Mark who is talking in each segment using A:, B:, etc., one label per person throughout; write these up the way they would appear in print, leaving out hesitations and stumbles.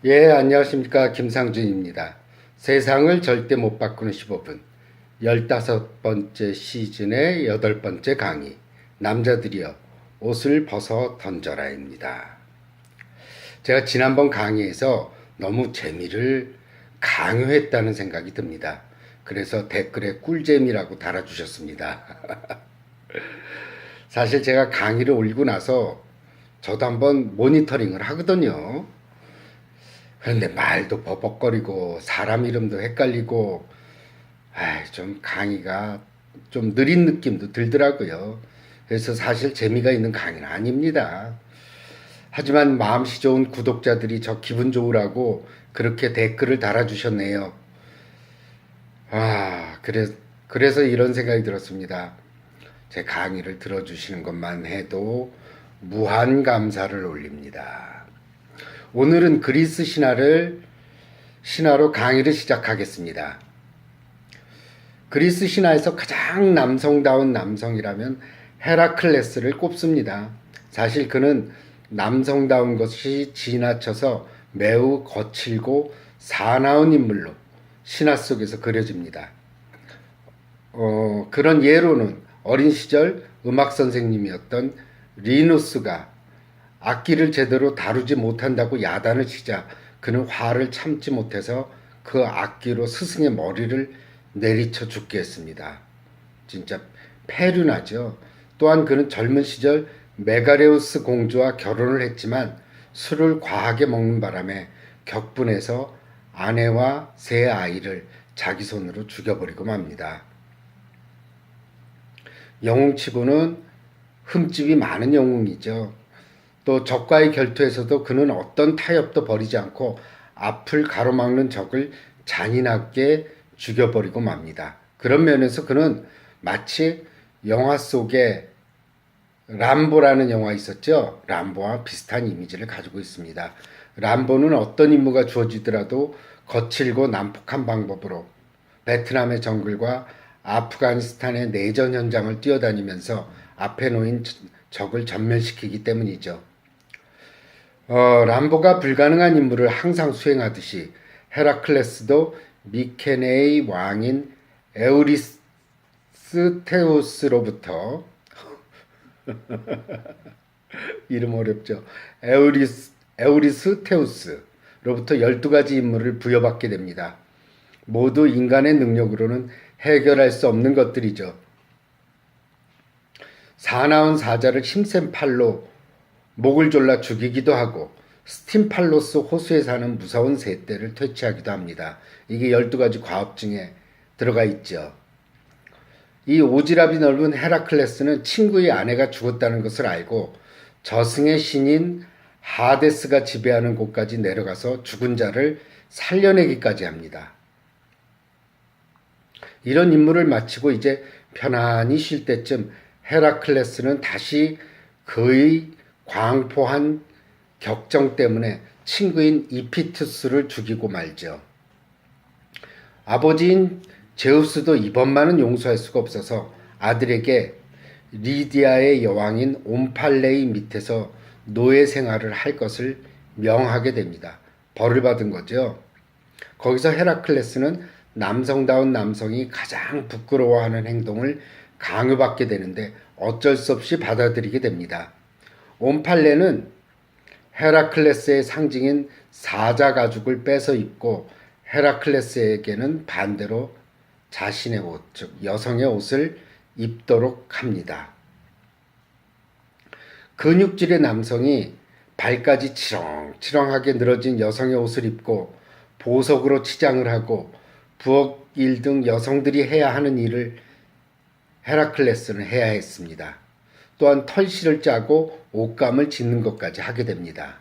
A: 예, 안녕하십니까. 김상준입니다. 세상을 절대 못 바꾸는 15분. 15번째 시즌의 8번째 강의. 남자들이여, 옷을 벗어 던져라입니다. 제가 지난번 강의에서 너무 재미를 강요했다는 생각이 듭니다. 그래서 댓글에 꿀잼이라고 달아주셨습니다. 사실 제가 강의를 올리고 나서 저도 한번 모니터링을 하거든요. 그런데 말도 버벅거리고 사람 이름도 헷갈리고 좀 강의가 좀 느린 느낌도 들더라고요. 그래서 사실 재미가 있는 강의는 아닙니다. 하지만 마음씨 좋은 구독자들이 저 기분 좋으라고 그렇게 댓글을 달아주셨네요. 그래서 이런 생각이 들었습니다. 제 강의를 들어주시는 것만 해도 무한 감사를 올립니다. 오늘은 그리스 신화로 강의를 시작하겠습니다. 그리스 신화에서 가장 남성다운 남성이라면 헤라클레스를 꼽습니다. 사실 그는 남성다운 것이 지나쳐서 매우 거칠고 사나운 인물로 신화 속에서 그려집니다. 그런 예로는 어린 시절 음악 선생님이었던 리누스가 악기를 제대로 다루지 못한다고 야단을 치자 그는 화를 참지 못해서 그 악기로 스승의 머리를 내리쳐 죽게 했습니다. 진짜 폐륜하죠. 또한 그는 젊은 시절 메가레우스 공주와 결혼을 했지만 술을 과하게 먹는 바람에 격분해서 아내와 세 아이를 자기 손으로 죽여버리고 맙니다. 영웅치고는 흠집이 많은 영웅이죠. 또 적과의 결투에서도 그는 어떤 타협도 벌이지 않고 앞을 가로막는 적을 잔인하게 죽여버리고 맙니다. 그런 면에서 그는 마치 영화 속에 람보라는 영화 있었죠. 람보와 비슷한 이미지를 가지고 있습니다. 람보는 어떤 임무가 주어지더라도 거칠고 난폭한 방법으로 베트남의 정글과 아프가니스탄의 내전 현장을 뛰어다니면서 앞에 놓인 적을 전멸시키기 때문이죠. 람보가 불가능한 임무를 항상 수행하듯이 헤라클레스도 미케네의 왕인 에우리스테우스로부터 이름 어렵죠. 에우리스테우스로부터 12가지 임무를 부여받게 됩니다. 모두 인간의 능력으로는 해결할 수 없는 것들이죠. 사나운 사자를 힘센 팔로 목을 졸라 죽이기도 하고 스팀팔로스 호수에 사는 무서운 새떼를 퇴치하기도 합니다. 이게 12가지 과업 중에 들어가 있죠. 이 오지랖이 넓은 헤라클레스는 친구의 아내가 죽었다는 것을 알고 저승의 신인 하데스가 지배하는 곳까지 내려가서 죽은 자를 살려내기까지 합니다. 이런 임무를 마치고 이제 편안히 쉴 때쯤 헤라클레스는 다시 그의 광포한 격정 때문에 친구인 이피투스를 죽이고 말죠. 아버지인 제우스도 이번만은 용서할 수가 없어서 아들에게 리디아의 여왕인 옴팔레의 밑에서 노예 생활을 할 것을 명하게 됩니다. 벌을 받은 거죠. 거기서 헤라클레스는 남성다운 남성이 가장 부끄러워하는 행동을 강요받게 되는데 어쩔 수 없이 받아들이게 됩니다. 옴팔레는 헤라클레스의 상징인 사자 가죽을 빼서 입고 헤라클레스에게는 반대로 자신의 옷, 즉 여성의 옷을 입도록 합니다. 근육질의 남성이 발까지 치렁치렁하게 늘어진 여성의 옷을 입고 보석으로 치장을 하고 부엌 일 등 여성들이 해야 하는 일을 헤라클레스는 해야 했습니다. 또한 털실을 짜고 옷감을 짓는 것까지 하게 됩니다.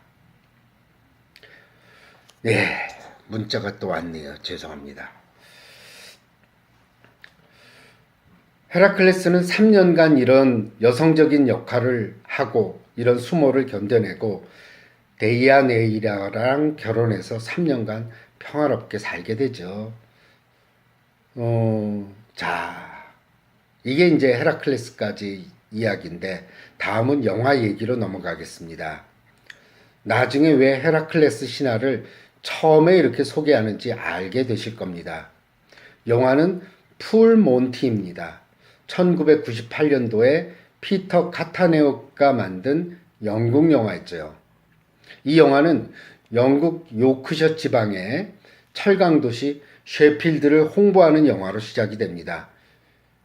A: 네, 문자가 또 왔네요. 죄송합니다. 헤라클레스는 3년간 이런 여성적인 역할을 하고 이런 수모를 견뎌내고 데이아네이라랑 결혼해서 3년간 평화롭게 살게 되죠. 이게 이제 헤라클레스까지 이야기인데 다음은 영화 얘기로 넘어가겠습니다. 나중에 왜 헤라클레스 신화를 처음에 이렇게 소개하는지 알게 되실 겁니다. 영화는 풀 몬티입니다. 1998년도에 피터 카타네오가 만든 영국 영화였죠. 이 영화는 영국 요크셔 지방의 철강도시 셰필드를 홍보하는 영화로 시작이 됩니다.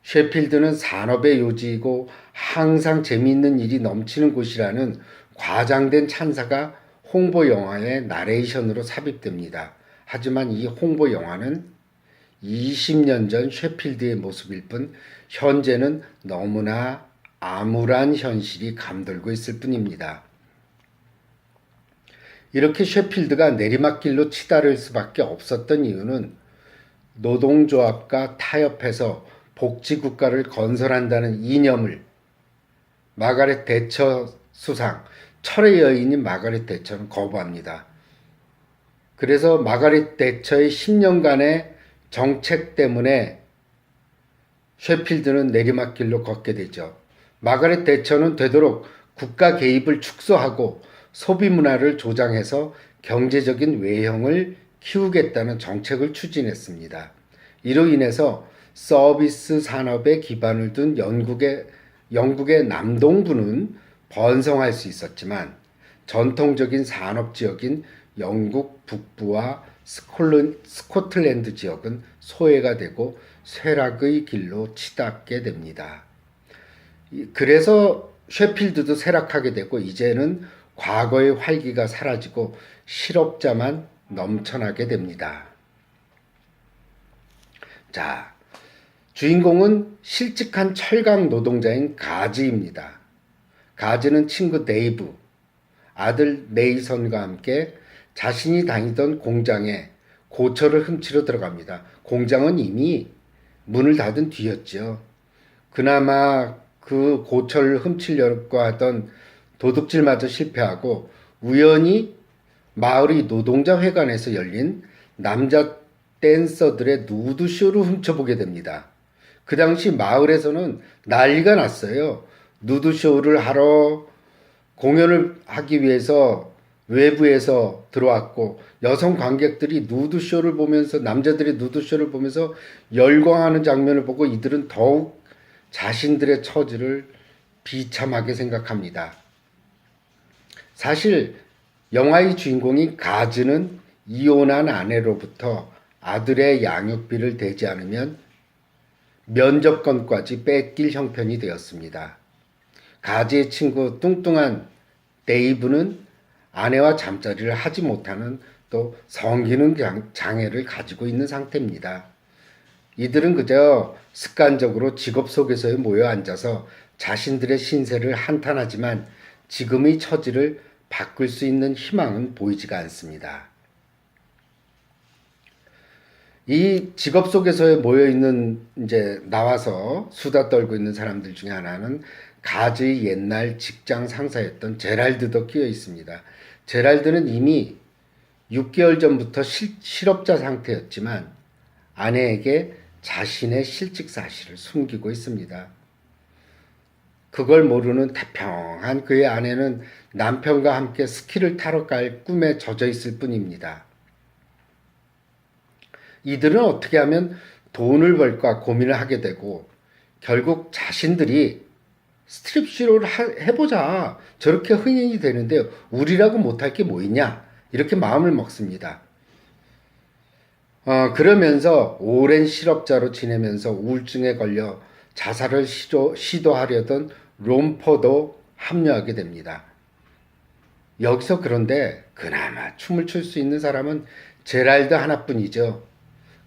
A: 셰필드는 산업의 요지이고 항상 재미있는 일이 넘치는 곳이라는 과장된 찬사가 홍보 영화의 나레이션으로 삽입됩니다. 하지만 이 홍보 영화는 20년 전 셰필드의 모습일 뿐 현재는 너무나 암울한 현실이 감돌고 있을 뿐입니다. 이렇게 셰필드가 내리막길로 치달을 수밖에 없었던 이유는 노동조합과 타협해서 복지국가를 건설한다는 이념을 마가렛 대처 수상, 철의 여인인 마가렛 대처는 거부합니다. 그래서 마가렛 대처의 10년간의 정책 때문에 셰필드는 내리막길로 걷게 되죠. 마가렛 대처는 되도록 국가 개입을 축소하고 소비 문화를 조장해서 경제적인 외형을 키우겠다는 정책을 추진했습니다. 이로 인해서 서비스 산업에 기반을 둔 영국의 남동부는 번성할 수 있었지만 전통적인 산업 지역인 영국 북부와 스코틀랜드 지역은 소외가 되고 쇠락의 길로 치닫게 됩니다. 그래서 셰필드도 쇠락하게 되고 이제는 과거의 활기가 사라지고 실업자만 넘쳐나게 됩니다. 자, 주인공은 실직한 철강 노동자인 가즈입니다. 가즈는 친구 네이브, 아들 네이선과 함께 자신이 다니던 공장에 고철을 훔치러 들어갑니다. 공장은 이미 문을 닫은 뒤였죠. 그나마 그 고철을 훔치려고 하던 도둑질마저 실패하고 우연히 마을의 노동자 회관에서 열린 남자 댄서들의 누드쇼를 훔쳐보게 됩니다. 그 당시 마을에서는 난리가 났어요. 누드쇼를 하러 공연을 하기 위해서 외부에서 들어왔고 여성 관객들이 누드쇼를 보면서 남자들의 누드쇼를 보면서 열광하는 장면을 보고 이들은 더욱 자신들의 처지를 비참하게 생각합니다. 사실 영화의 주인공인 가즈는 이혼한 아내로부터 아들의 양육비를 대지 않으면 면접권까지 뺏길 형편이 되었습니다. 가즈의 친구 뚱뚱한 데이브는 아내와 잠자리를 하지 못하는 또 성기능 장애를 가지고 있는 상태입니다. 이들은 그저 습관적으로 직업 속에서에 모여 앉아서 자신들의 신세를 한탄하지만 지금의 처지를 바꿀 수 있는 희망은 보이지가 않습니다. 이 직업 속에서에 모여 있는 이제 나와서 수다 떨고 있는 사람들 중에 하나는 가즈의 옛날 직장 상사였던 제랄드도 끼어 있습니다. 제랄드는 이미 6개월 전부터 실업자 상태였지만 아내에게 자신의 실직 사실을 숨기고 있습니다. 그걸 모르는 태평한 그의 아내는 남편과 함께 스키를 타러 갈 꿈에 젖어 있을 뿐입니다. 이들은 어떻게 하면 돈을 벌까 고민을 하게 되고 결국 자신들이 스트립쇼를 해보자. 저렇게 흥행이 되는데 우리라고 못할 게 뭐 있냐. 이렇게 마음을 먹습니다. 그러면서 오랜 실업자로 지내면서 우울증에 걸려 자살을 시도하려던 롬퍼도 합류하게 됩니다. 여기서 그런데 그나마 춤을 출 수 있는 사람은 제랄드 하나뿐이죠.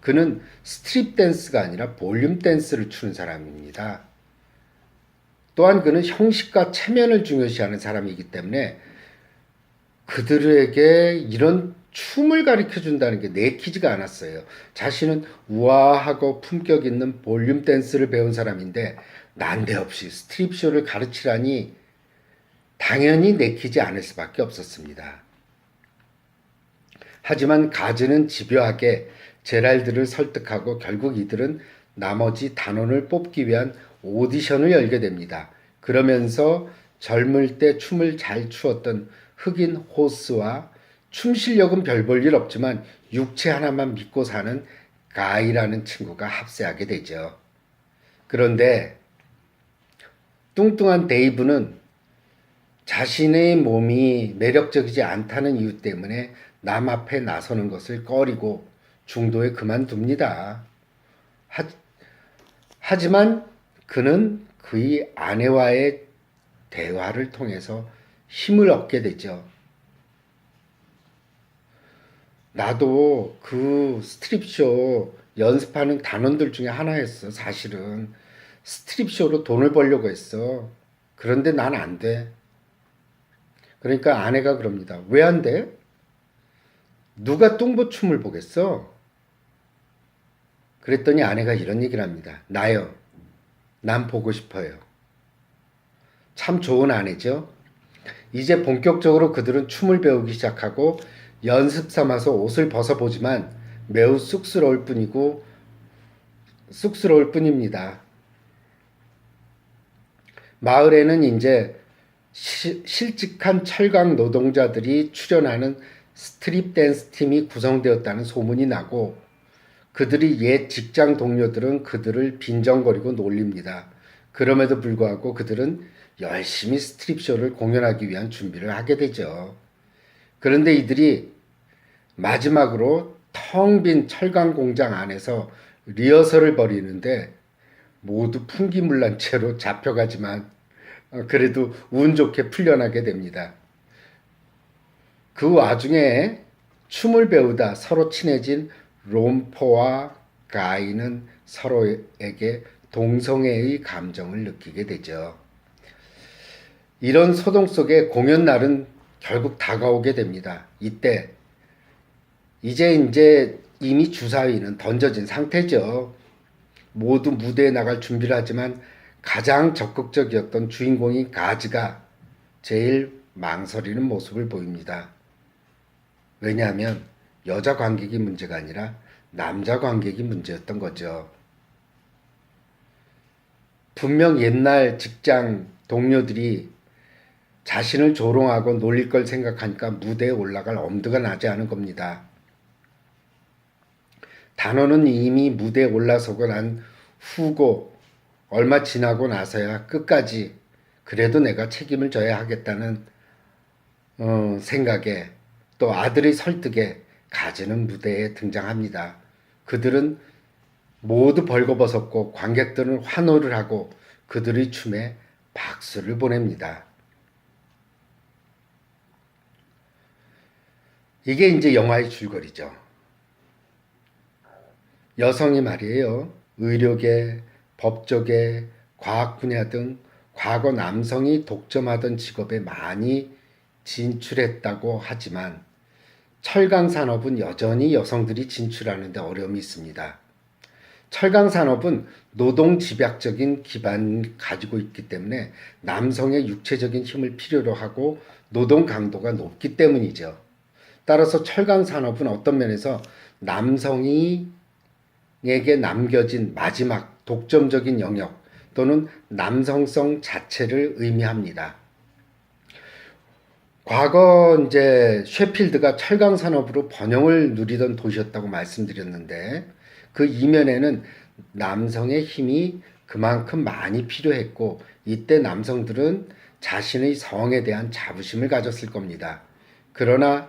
A: 그는 스트립 댄스가 아니라 볼륨 댄스를 추는 사람입니다. 또한 그는 형식과 체면을 중요시하는 사람이기 때문에 그들에게 이런 춤을 가르쳐준다는 게 내키지가 않았어요. 자신은 우아하고 품격 있는 볼륨 댄스를 배운 사람인데 난데없이 스트립쇼를 가르치라니 당연히 내키지 않을 수밖에 없었습니다. 하지만 가즈는 집요하게 제랄드를 설득하고 결국 이들은 나머지 단원을 뽑기 위한 오디션을 열게 됩니다. 그러면서 젊을 때 춤을 잘 추었던 흑인 호스와 춤 실력은 별 볼 일 없지만 육체 하나만 믿고 사는 가이라는 친구가 합세하게 되죠. 그런데 뚱뚱한 데이브는 자신의 몸이 매력적이지 않다는 이유 때문에 남 앞에 나서는 것을 꺼리고 중도에 그만둡니다. 하지만 그는 그의 아내와의 대화를 통해서 힘을 얻게 되죠. 나도 그 스트립쇼 연습하는 단원들 중에 하나였어. 사실은 스트립쇼로 돈을 벌려고 했어. 그런데 난 안 돼. 그러니까 아내가 그럽니다. 왜 안 돼? 누가 뚱보춤을 보겠어? 그랬더니 아내가 이런 얘기를 합니다. 나요. 난 보고 싶어요. 참 좋은 아내죠. 이제 본격적으로 그들은 춤을 배우기 시작하고 연습 삼아서 옷을 벗어보지만 매우 쑥스러울 뿐입니다. 마을에는 이제 실직한 철강 노동자들이 출연하는 스트립 댄스 팀이 구성되었다는 소문이 나고 그들이 옛 직장 동료들은 그들을 빈정거리고 놀립니다. 그럼에도 불구하고 그들은 열심히 스트립쇼를 공연하기 위한 준비를 하게 되죠. 그런데 이들이 마지막으로 텅 빈 철강 공장 안에서 리허설을 벌이는데 모두 풍기물난 채로 잡혀가지만 그래도 운 좋게 풀려나게 됩니다. 그 와중에 춤을 배우다 서로 친해진 롬퍼와 가이는 서로에게 동성애의 감정을 느끼게 되죠. 이런 소동 속에 공연 날은 결국 다가오게 됩니다. 이때 이제 이미 주사위는 던져진 상태죠. 모두 무대에 나갈 준비를 하지만 가장 적극적이었던 주인공인 가즈가 제일 망설이는 모습을 보입니다. 왜냐하면 여자 관객이 문제가 아니라 남자 관객이 문제였던 거죠. 분명 옛날 직장 동료들이 자신을 조롱하고 놀릴 걸 생각하니까 무대에 올라갈 엄두가 나지 않은 겁니다. 단원은 이미 무대에 올라서고 난 후고 얼마 지나고 나서야 끝까지 그래도 내가 책임을 져야 하겠다는 생각에 또 아들의 설득에 가즈는 무대에 등장합니다. 그들은 모두 벌거벗었고 관객들은 환호를 하고 그들의 춤에 박수를 보냅니다. 이게 이제 영화의 줄거리죠. 여성이 말이에요. 의료계, 법조계, 과학 분야 등 과거 남성이 독점하던 직업에 많이 진출했다고 하지만 철강 산업은 여전히 여성들이 진출하는 데 어려움이 있습니다. 철강 산업은 노동 집약적인 기반을 가지고 있기 때문에 남성의 육체적인 힘을 필요로 하고 노동 강도가 높기 때문이죠. 따라서 철강 산업은 어떤 면에서 남성에게 남겨진 마지막 독점적인 영역 또는 남성성 자체를 의미합니다. 과거 이제 셰필드가 철강 산업으로 번영을 누리던 도시였다고 말씀드렸는데 그 이면에는 남성의 힘이 그만큼 많이 필요했고 이때 남성들은 자신의 성에 대한 자부심을 가졌을 겁니다. 그러나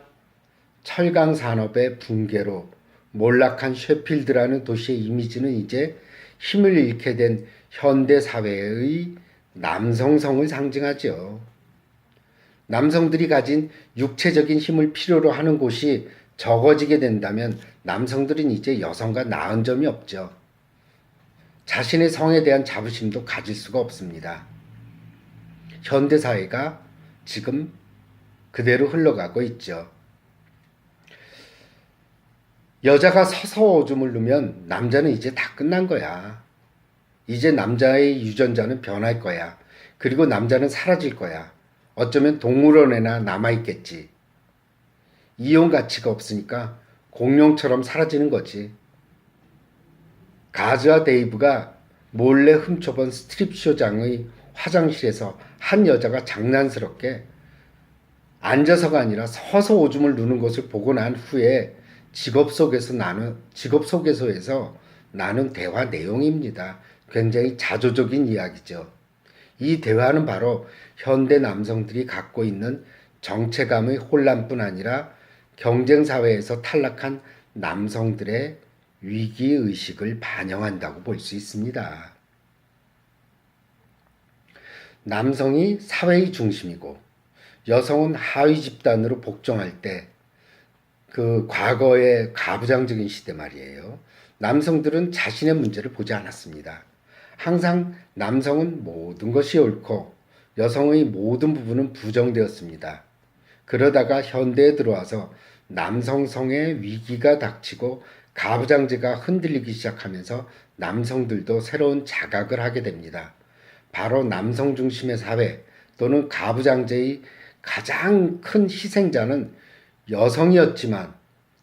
A: 철강 산업의 붕괴로 몰락한 셰필드라는 도시의 이미지는 이제 힘을 잃게 된 현대 사회의 남성성을 상징하죠. 남성들이 가진 육체적인 힘을 필요로 하는 곳이 적어지게 된다면 남성들은 이제 여성과 나은 점이 없죠. 자신의 성에 대한 자부심도 가질 수가 없습니다. 현대 사회가 지금 그대로 흘러가고 있죠. 여자가 서서 오줌을 누면 남자는 이제 다 끝난 거야. 이제 남자의 유전자는 변할 거야. 그리고 남자는 사라질 거야. 어쩌면 동물원에나 남아있겠지. 이용 가치가 없으니까 공룡처럼 사라지는 거지. 가즈와 데이브가 몰래 훔쳐본 스트립쇼장의 화장실에서 한 여자가 장난스럽게 앉아서가 아니라 서서 오줌을 누는 것을 보고 난 후에 직업 소개서에서 나눈 대화 내용입니다. 굉장히 자조적인 이야기죠. 이 대화는 바로 현대 남성들이 갖고 있는 정체감의 혼란뿐 아니라 경쟁사회에서 탈락한 남성들의 위기의식을 반영한다고 볼 수 있습니다. 남성이 사회의 중심이고 여성은 하위 집단으로 복종할 때, 그 과거의 가부장적인 시대 말이에요. 남성들은 자신의 문제를 보지 않았습니다. 항상 남성은 모든 것이 옳고 여성의 모든 부분은 부정되었습니다. 그러다가 현대에 들어와서 남성성의 위기가 닥치고 가부장제가 흔들리기 시작하면서 남성들도 새로운 자각을 하게 됩니다. 바로 남성 중심의 사회 또는 가부장제의 가장 큰 희생자는 여성이었지만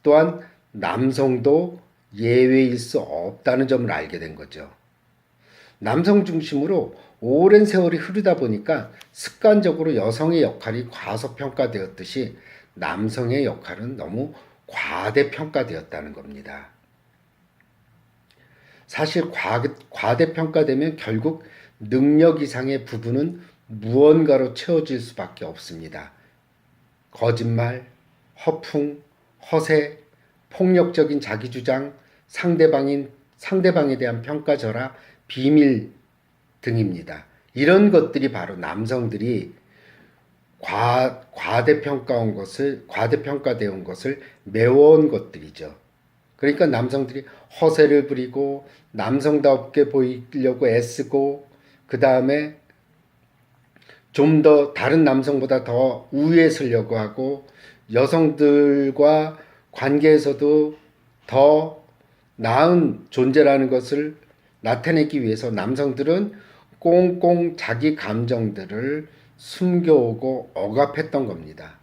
A: 또한 남성도 예외일 수 없다는 점을 알게 된 거죠. 남성 중심으로 오랜 세월이 흐르다 보니까 습관적으로 여성의 역할이 과소평가되었듯이 남성의 역할은 너무 과대평가되었다는 겁니다. 사실 과대평가되면 결국 능력 이상의 부분은 무언가로 채워질 수밖에 없습니다. 거짓말, 허풍, 허세, 폭력적인 자기주장, 상대방에 대한 평가절하, 비밀 등입니다. 이런 것들이 바로 남성들이 과대평가되어 온 것을 메워온 것들이죠. 그러니까 남성들이 허세를 부리고 남성답게 보이려고 애쓰고 그 다음에 좀 더 다른 남성보다 더 우위에 서려고 하고 여성들과 관계에서도 더 나은 존재라는 것을 나타내기 위해서 남성들은 꽁꽁 자기 감정들을 숨겨오고 억압했던 겁니다.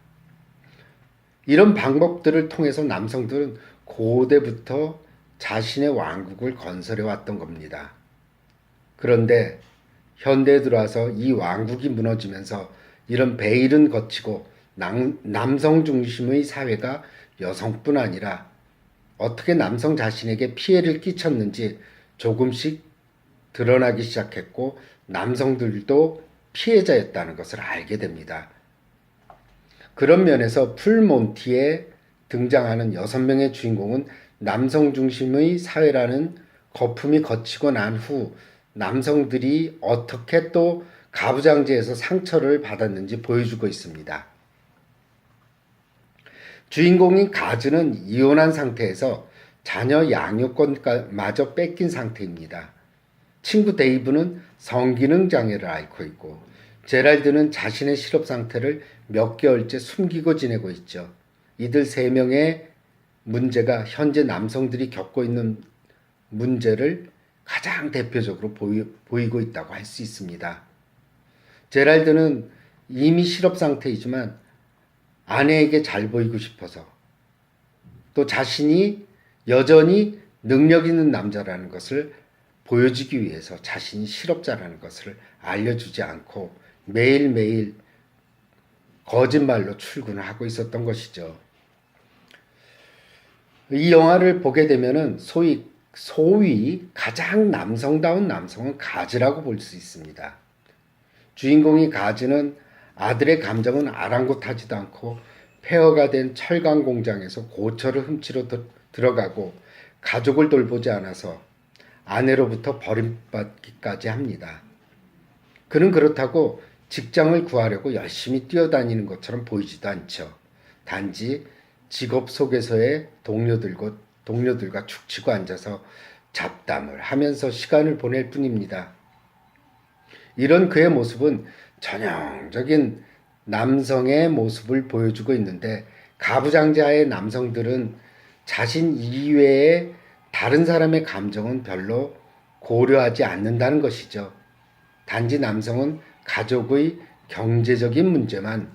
A: 이런 방법들을 통해서 남성들은 고대부터 자신의 왕국을 건설해 왔던 겁니다. 그런데 현대에 들어와서 이 왕국이 무너지면서 이런 베일은 거치고 남성 중심의 사회가 여성뿐 아니라 어떻게 남성 자신에게 피해를 끼쳤는지 조금씩 드러나기 시작했고 남성들도 피해자였다는 것을 알게 됩니다. 그런 면에서 풀몬티에 등장하는 6명의 주인공은 남성 중심의 사회라는 거품이 거치고 난 후 남성들이 어떻게 또 가부장제에서 상처를 받았는지 보여주고 있습니다. 주인공인 가즈는 이혼한 상태에서 자녀 양육권마저 뺏긴 상태입니다. 친구 데이브는 성기능 장애를 앓고 있고 제랄드는 자신의 실업 상태를 몇 개월째 숨기고 지내고 있죠. 이들 3명의 문제가 현재 남성들이 겪고 있는 문제를 가장 대표적으로 보이고 있다고 할 수 있습니다. 제랄드는 이미 실업 상태이지만 아내에게 잘 보이고 싶어서 또 자신이 여전히 능력 있는 남자라는 것을 보여주기 위해서 자신이 실업자라는 것을 알려주지 않고 매일매일 거짓말로 출근을 하고 있었던 것이죠. 이 영화를 보게 되면은 소위 가장 남성다운 남성은 가즈라고 볼 수 있습니다. 주인공이 가즈는 아들의 감정은 아랑곳하지도 않고 폐허가 된 철강 공장에서 고철을 훔치러 들어가고 가족을 돌보지 않아서 아내로부터 버림받기까지 합니다. 그는 그렇다고 직장을 구하려고 열심히 뛰어다니는 것처럼 보이지도 않죠. 단지 직업 소개서에 동료들과 축치고 앉아서 잡담을 하면서 시간을 보낼 뿐입니다. 이런 그의 모습은 전형적인 남성의 모습을 보여주고 있는데 가부장제하의 남성들은 자신 이외에 다른 사람의 감정은 별로 고려하지 않는다는 것이죠. 단지 남성은 가족의 경제적인 문제만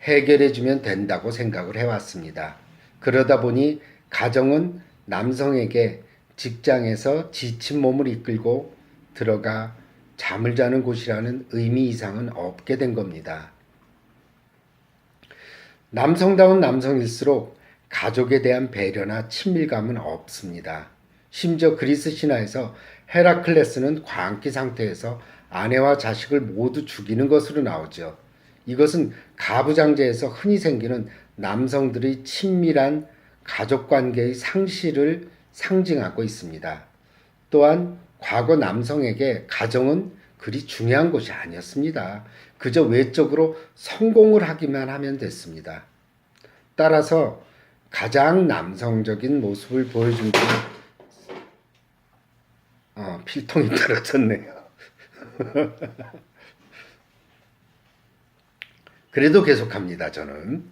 A: 해결해주면 된다고 생각을 해왔습니다. 그러다 보니 가정은 남성에게 직장에서 지친 몸을 이끌고 들어가 잠을 자는 곳이라는 의미 이상은 없게 된 겁니다. 남성다운 남성일수록 가족에 대한 배려나 친밀감은 없습니다. 심지어 그리스 신화에서 헤라클레스는 광기 상태에서 아내와 자식을 모두 죽이는 것으로 나오죠. 이것은 가부장제에서 흔히 생기는 남성들의 친밀한 가족관계의 상실을 상징하고 있습니다. 또한 과거 남성에게 가정은 그리 중요한 것이 아니었습니다. 그저 외적으로 성공을 하기만 하면 됐습니다. 따라서 가장 남성적인 모습을 보여준 필통이 떨어졌네요. 그래도 계속합니다. 저는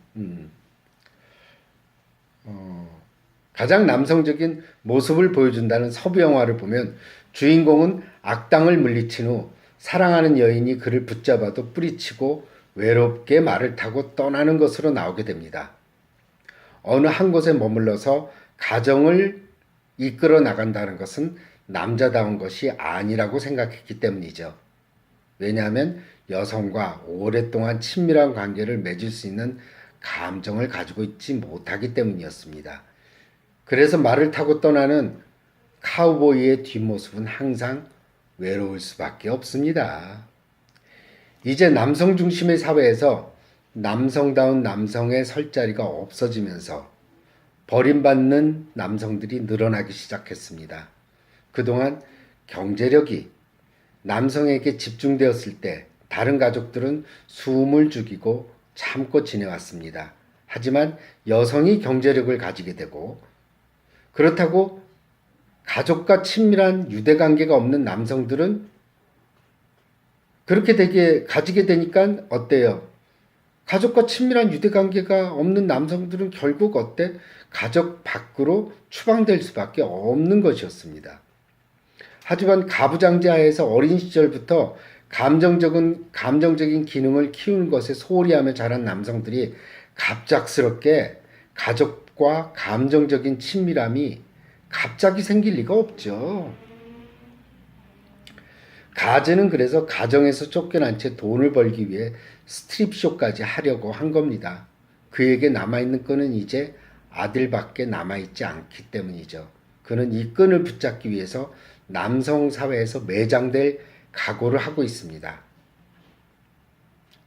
A: 가장 남성적인 모습을 보여준다는 서부 영화를 보면 주인공은 악당을 물리친 후 사랑하는 여인이 그를 붙잡아도 뿌리치고 외롭게 말을 타고 떠나는 것으로 나오게 됩니다. 어느 한 곳에 머물러서 가정을 이끌어 나간다는 것은 남자다운 것이 아니라고 생각했기 때문이죠. 왜냐하면 여성과 오랫동안 친밀한 관계를 맺을 수 있는 감정을 가지고 있지 못하기 때문이었습니다. 그래서 말을 타고 떠나는 카우보이의 뒷모습은 항상 외로울 수밖에 없습니다. 이제 남성 중심의 사회에서 남성다운 남성의 설 자리가 없어지면서 버림받는 남성들이 늘어나기 시작했습니다. 그동안 경제력이 남성에게 집중되었을 때 다른 가족들은 숨을 죽이고 참고 지내왔습니다. 하지만 여성이 경제력을 가지게 되고 그렇다고 가족과 친밀한 유대관계가 없는 남성들은 그렇게 가지게 되니까 어때요? 가족과 친밀한 유대관계가 없는 남성들은 결국 어때? 가족 밖으로 추방될 수밖에 없는 것이었습니다. 하지만 가부장제하에서 어린 시절부터 감정적인 기능을 키우는 것에 소홀히 하며 자란 남성들이 갑작스럽게 가족과 감정적인 친밀함이 갑자기 생길 리가 없죠. 가제는 그래서 가정에서 쫓겨난 채 돈을 벌기 위해 스트립쇼까지 하려고 한 겁니다. 그에게 남아있는 끈은 이제 아들밖에 남아있지 않기 때문이죠. 그는 이 끈을 붙잡기 위해서 남성 사회에서 매장될 각오를 하고 있습니다.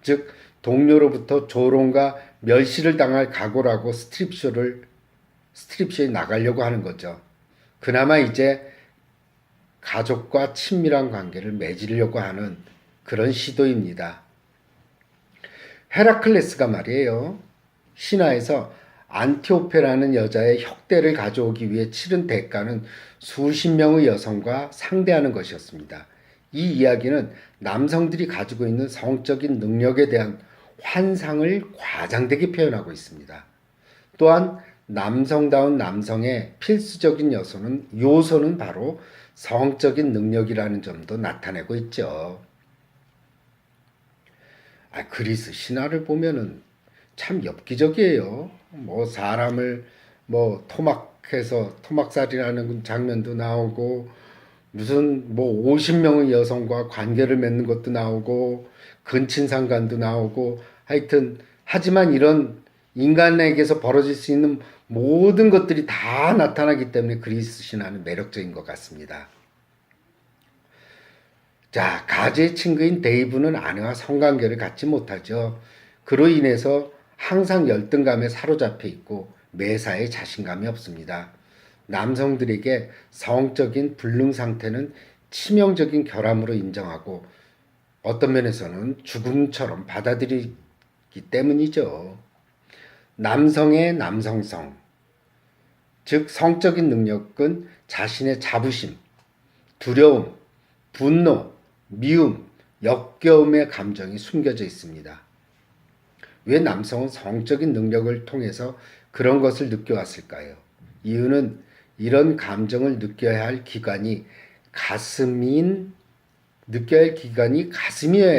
A: 즉 동료로부터 조롱과 멸시를 당할 각오라고 스트립쇼에 나가려고 하는 거죠. 그나마 이제 가족과 친밀한 관계를 맺으려고 하는 그런 시도입니다. 헤라클레스가 말이에요. 신화에서 안티오페라는 여자의 혁대를 가져오기 위해 치른 대가는 수십 명의 여성과 상대하는 것이었습니다. 이 이야기는 남성들이 가지고 있는 성적인 능력에 대한 환상을 과장되게 표현하고 있습니다. 또한 남성다운 남성의 필수적인 요소는 바로 성적인 능력이라는 점도 나타내고 있죠. 그리스 신화를 보면은 참 엽기적이에요. 사람을 토막살이라는 장면도 나오고 무슨 50명의 여성과 관계를 맺는 것도 나오고 근친상간도 나오고 하지만 이런 인간에게서 벌어질 수 있는 모든 것들이 다 나타나기 때문에 그리스 신화는 매력적인 것 같습니다. 자, 가제의 친구인 데이브는 아내와 성관계를 갖지 못하죠. 그로 인해서 항상 열등감에 사로잡혀 있고 매사에 자신감이 없습니다. 남성들에게 성적인 불능 상태는 치명적인 결함으로 인정하고 어떤 면에서는 죽음처럼 받아들이기 때문이죠. 남성의 남성성, 즉 성적인 능력은 자신의 자부심, 두려움, 분노, 미움, 역겨움의 감정이 숨겨져 있습니다. 왜 남성은 성적인 능력을 통해서 그런 것을 느껴왔을까요? 이유는 이런 감정을 느껴야 할 기관이 가슴이어야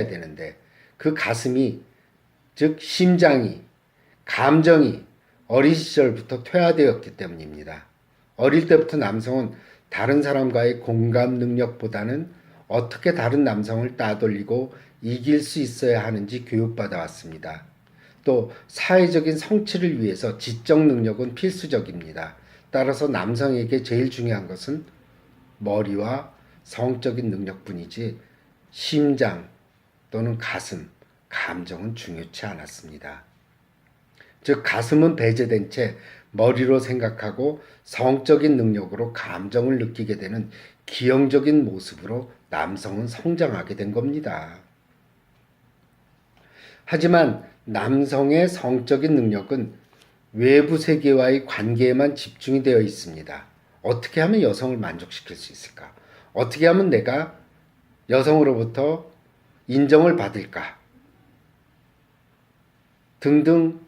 A: 되는데 그 가슴이, 즉 심장이, 감정이 어린 시절부터 퇴화되었기 때문입니다. 어릴 때부터 남성은 다른 사람과의 공감 능력보다는 어떻게 다른 남성을 따돌리고 이길 수 있어야 하는지 교육받아 왔습니다. 또 사회적인 성취를 위해서 지적 능력은 필수적입니다. 따라서 남성에게 제일 중요한 것은 머리와 성적인 능력뿐이지 심장 또는 가슴, 감정은 중요치 않았습니다. 즉 가슴은 배제된 채 머리로 생각하고 성적인 능력으로 감정을 느끼게 되는 기형적인 모습으로 남성은 성장하게 된 겁니다. 하지만 남성의 성적인 능력은 외부 세계와의 관계에만 집중이 되어 있습니다. 어떻게 하면 여성을 만족시킬 수 있을까? 어떻게 하면 내가 여성으로부터 인정을 받을까? 등등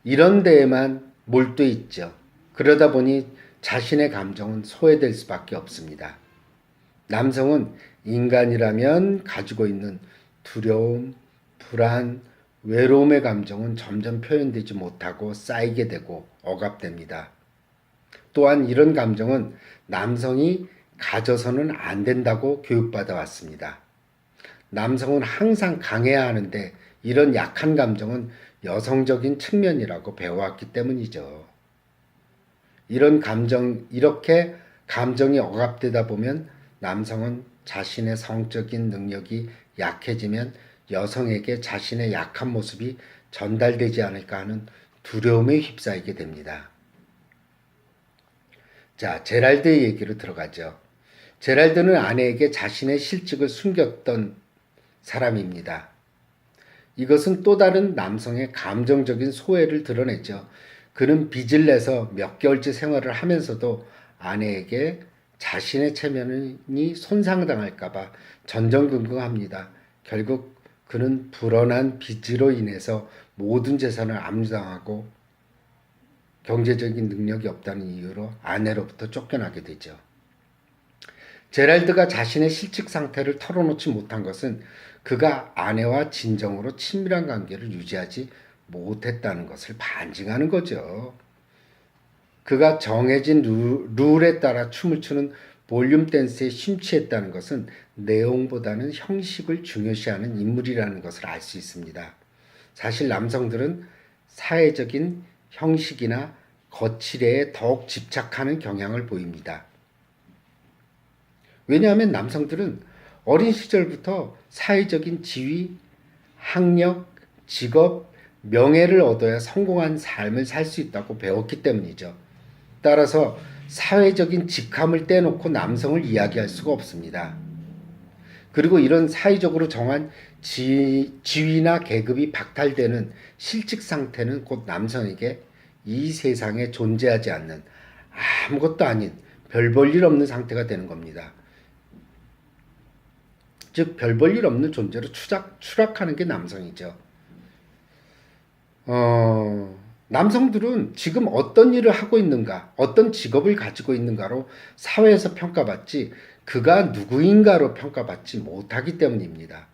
A: 이런 데에만 몰두해 있죠. 그러다 보니 자신의 감정은 소외될 수밖에 없습니다. 남성은 인간이라면 가지고 있는 두려움, 불안, 외로움의 감정은 점점 표현되지 못하고 쌓이게 되고 억압됩니다. 또한 이런 감정은 남성이 가져서는 안 된다고 교육받아 왔습니다. 남성은 항상 강해야 하는데 이런 약한 감정은 여성적인 측면이라고 배워왔기 때문이죠. 이렇게 감정이 억압되다 보면 남성은 자신의 성적인 능력이 약해지면 여성에게 자신의 약한 모습이 전달되지 않을까 하는 두려움에 휩싸이게 됩니다. 자, 제랄드의 얘기로 들어가죠. 제랄드는 아내에게 자신의 실직을 숨겼던 사람입니다. 이것은 또 다른 남성의 감정적인 소외를 드러냈죠. 그는 빚을 내서 몇 개월째 생활을 하면서도 아내에게 자신의 체면이 손상당할까봐 전전긍긍합니다. 결국 그는 불어난 빚으로 인해서 모든 재산을 암수당하고 경제적인 능력이 없다는 이유로 아내로부터 쫓겨나게 되죠. 제랄드가 자신의 실직 상태를 털어놓지 못한 것은 그가 아내와 진정으로 친밀한 관계를 유지하지 못했다는 것을 반증하는 거죠. 그가 정해진 룰에 따라 춤을 추는 볼륨 댄스에 심취했다는 것은 내용보다는 형식을 중요시하는 인물이라는 것을 알 수 있습니다. 사실 남성들은 사회적인 형식이나 거칠애에 더욱 집착하는 경향을 보입니다. 왜냐하면 남성들은 어린 시절부터 사회적인 지위, 학력, 직업, 명예를 얻어야 성공한 삶을 살 수 있다고 배웠기 때문이죠. 따라서 사회적인 직함을 떼놓고 남성을 이야기할 수가 없습니다. 그리고 이런 사회적으로 정한 지위나 계급이 박탈되는 실직 상태는 곧 남성에게 이 세상에 존재하지 않는 아무것도 아닌 별 볼 일 없는 상태가 되는 겁니다. 즉 별 볼 일 없는 존재로 추락하는 게 남성이죠. 남성들은 지금 어떤 일을 하고 있는가, 어떤 직업을 가지고 있는가로 사회에서 평가받지 그가 누구인가로 평가받지 못하기 때문입니다.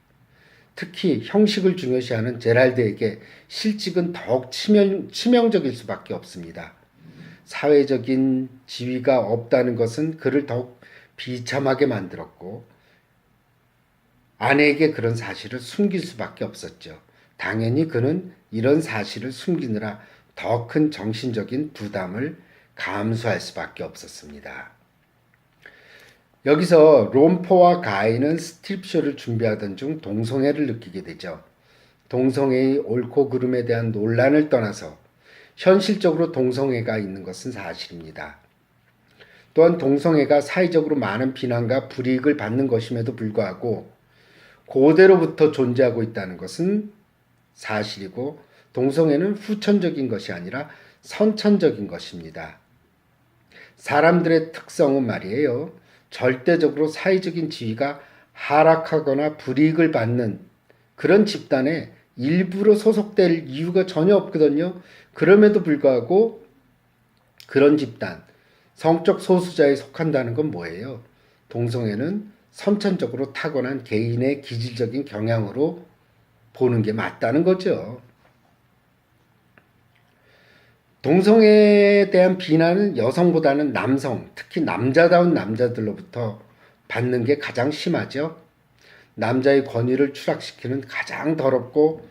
A: 특히 형식을 중요시하는 제랄드에게 실직은 더욱 치명적일 수밖에 없습니다. 사회적인 지위가 없다는 것은 그를 더욱 비참하게 만들었고 아내에게 그런 사실을 숨길 수밖에 없었죠. 당연히 그는 이런 사실을 숨기느라 더 큰 정신적인 부담을 감수할 수밖에 없었습니다. 여기서 롬포와 가인은 스트립쇼를 준비하던 중 동성애를 느끼게 되죠. 동성애의 옳고 그름에 대한 논란을 떠나서 현실적으로 동성애가 있는 것은 사실입니다. 또한 동성애가 사회적으로 많은 비난과 불이익을 받는 것임에도 불구하고 고대로부터 존재하고 있다는 것은 사실이고 동성애는 후천적인 것이 아니라 선천적인 것입니다. 사람들의 특성은 말이에요. 절대적으로 사회적인 지위가 하락하거나 불이익을 받는 그런 집단에 일부러 소속될 이유가 전혀 없거든요. 그럼에도 불구하고 그런 집단, 성적 소수자에 속한다는 건 뭐예요? 동성애는 선천적으로 타고난 개인의 기질적인 경향으로 보는 게 맞다는 거죠. 동성애에 대한 비난은 여성보다는 남성, 특히 남자다운 남자들로부터 받는 게 가장 심하죠. 남자의 권위를 추락시키는 가장 더럽고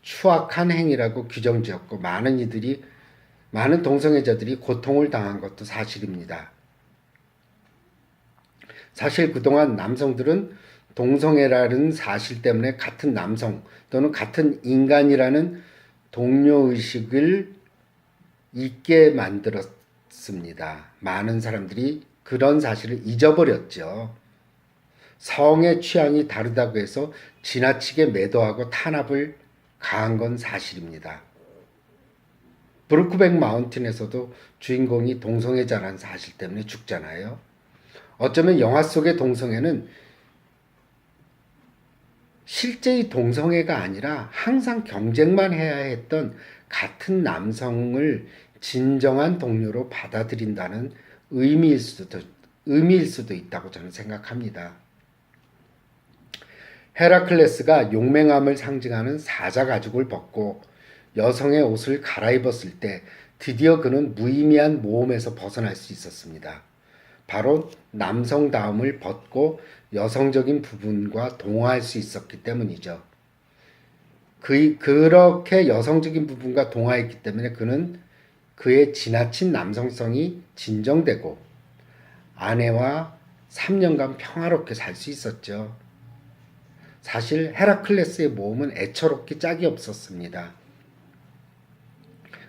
A: 추악한 행위라고 규정지었고 많은 동성애자들이 고통을 당한 것도 사실입니다. 사실 그동안 남성들은 동성애라는 사실 때문에 같은 남성 또는 같은 인간이라는 동료의식을 잊게 만들었습니다. 많은 사람들이 그런 사실을 잊어버렸죠. 성의 취향이 다르다고 해서 지나치게 매도하고 탄압을 가한 건 사실입니다. 브루크백 마운틴에서도 주인공이 동성애자라는 사실 때문에 죽잖아요. 어쩌면 영화 속의 동성애는 실제의 동성애가 아니라 항상 경쟁만 해야 했던 같은 남성을 진정한 동료로 받아들인다는 의미일 수도 있다고 저는 생각합니다. 헤라클레스가 용맹함을 상징하는 사자 가죽을 벗고 여성의 옷을 갈아입었을 때 드디어 그는 무의미한 모험에서 벗어날 수 있었습니다. 바로 남성다움을 벗고 여성적인 부분과 동화할 수 있었기 때문이죠. 그렇게 여성적인 부분과 동화했기 때문에 그는 그의 지나친 남성성이 진정되고 아내와 3년간 평화롭게 살 수 있었죠. 사실 헤라클레스의 모험은 애처롭기 짝이 없었습니다.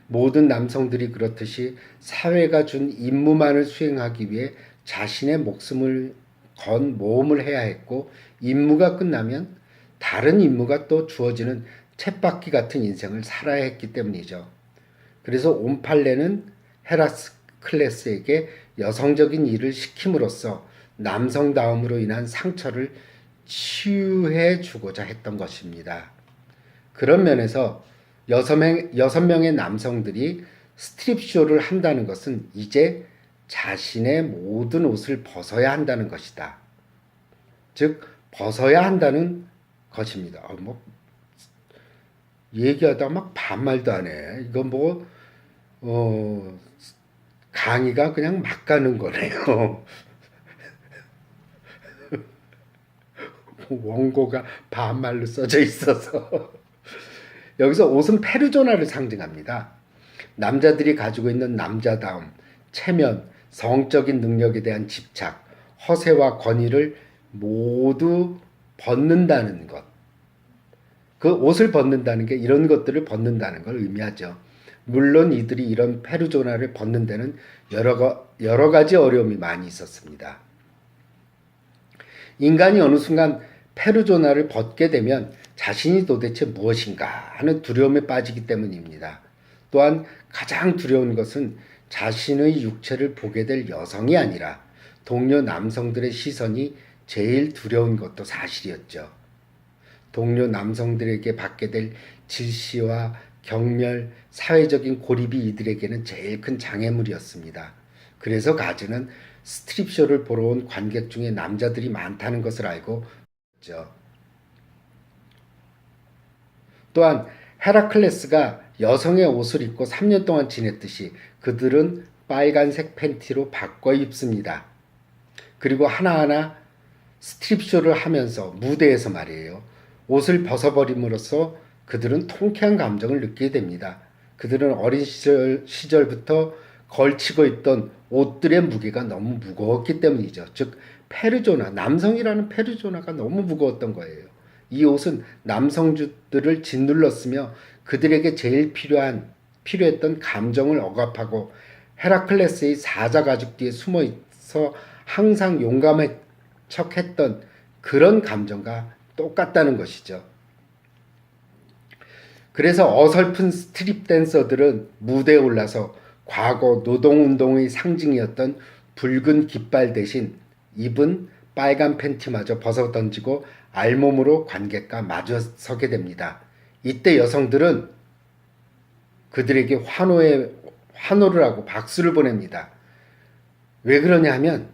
A: 모든 남성들이 그렇듯이 사회가 준 임무만을 수행하기 위해 자신의 목숨을 건 모험을 해야 했고 임무가 끝나면 다른 임무가 또 주어지는 쳇바퀴 같은 인생을 살아야 했기 때문이죠. 그래서 온팔레는 헤라클레스에게 여성적인 일을 시킴으로써 남성다움으로 인한 상처를 치유해 주고자 했던 것입니다. 그런 면에서 6명의 남성들이 스트립쇼를 한다는 것은 이제 자신의 모든 옷을 벗어야 한다는 것이다. 즉 벗어야 한다는 것입니다. 얘기하다 막 반말도 안 해. 이거 강의가 그냥 막 가는 거네요. 원고가 반말로 써져 있어서 여기서 옷은 페르조나를 상징합니다. 남자들이 가지고 있는 남자다움, 체면, 성적인 능력에 대한 집착, 허세와 권위를 모두 벗는다는 것. 그 옷을 벗는다는 게 이런 것들을 벗는다는 걸 의미하죠. 물론 이들이 이런 페르조나를 벗는 데는 여러 가지 어려움이 많이 있었습니다. 인간이 어느 순간 페르조나를 벗게 되면 자신이 도대체 무엇인가 하는 두려움에 빠지기 때문입니다. 또한 가장 두려운 것은 자신의 육체를 보게 될 여성이 아니라 동료 남성들의 시선이 제일 두려운 것도 사실이었죠. 동료 남성들에게 받게 될 질시와 경멸, 사회적인 고립이 이들에게는 제일 큰 장애물이었습니다. 그래서 가즈는 스트립쇼를 보러 온 관객 중에 남자들이 많다는 것을 알고 있죠. 또한 헤라클레스가 여성의 옷을 입고 3년 동안 지냈듯이 그들은 빨간색 팬티로 바꿔 입습니다. 그리고 하나하나 스트립쇼를 하면서 무대에서 말이에요. 옷을 벗어버림으로써 그들은 통쾌한 감정을 느끼게 됩니다. 그들은 어린 시절부터 걸치고 있던 옷들의 무게가 너무 무거웠기 때문이죠. 즉 페르조나, 남성이라는 페르조나가 너무 무거웠던 거예요. 이 옷은 남성들을 짓눌렀으며 그들에게 제일 필요했던 감정을 억압하고 헤라클레스의 사자 가죽 뒤에 숨어있어 항상 용감한 척했던 그런 감정과 똑같다는 것이죠. 그래서 어설픈 스트립 댄서들은 무대에 올라서 과거 노동운동의 상징이었던 붉은 깃발 대신 입은 빨간 팬티마저 벗어던지고 알몸으로 관객과 마주서게 됩니다. 이때 여성들은 그들에게 환호를 하고 박수를 보냅니다. 왜 그러냐 하면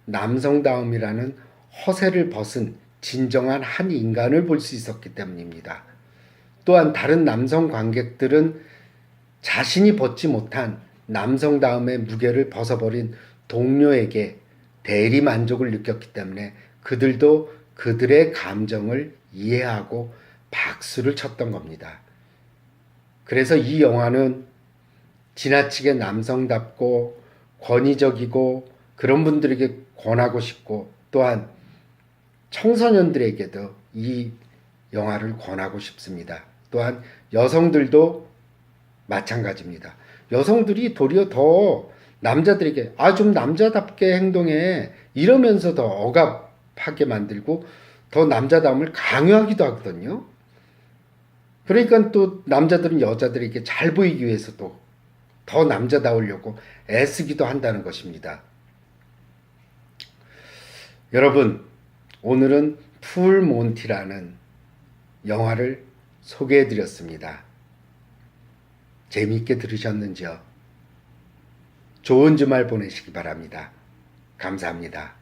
A: 남성다움이라는 허세를 벗은 진정한 한 인간을 볼 수 있었기 때문입니다. 또한 다른 남성 관객들은 자신이 벗지 못한 남성다움의 무게를 벗어버린 동료에게 대리 만족을 느꼈기 때문에 그들도 그들의 감정을 이해하고 박수를 쳤던 겁니다. 그래서 이 영화는 지나치게 남성답고 권위적이고 그런 분들에게 권하고 싶고, 또한 청소년들에게도 이 영화를 권하고 싶습니다. 또한 여성들도 마찬가지입니다. 여성들이 도리어 더 남자들에게 좀 남자답게 행동해 이러면서 더 억압하게 만들고 더 남자다움을 강요하기도 하거든요. 그러니까 또 남자들은 여자들에게 잘 보이기 위해서 또 더 남자다우려고 애쓰기도 한다는 것입니다. 여러분, 오늘은 풀몬티라는 영화를 소개해 드렸습니다. 재미있게 들으셨는지요? 좋은 주말 보내시기 바랍니다. 감사합니다.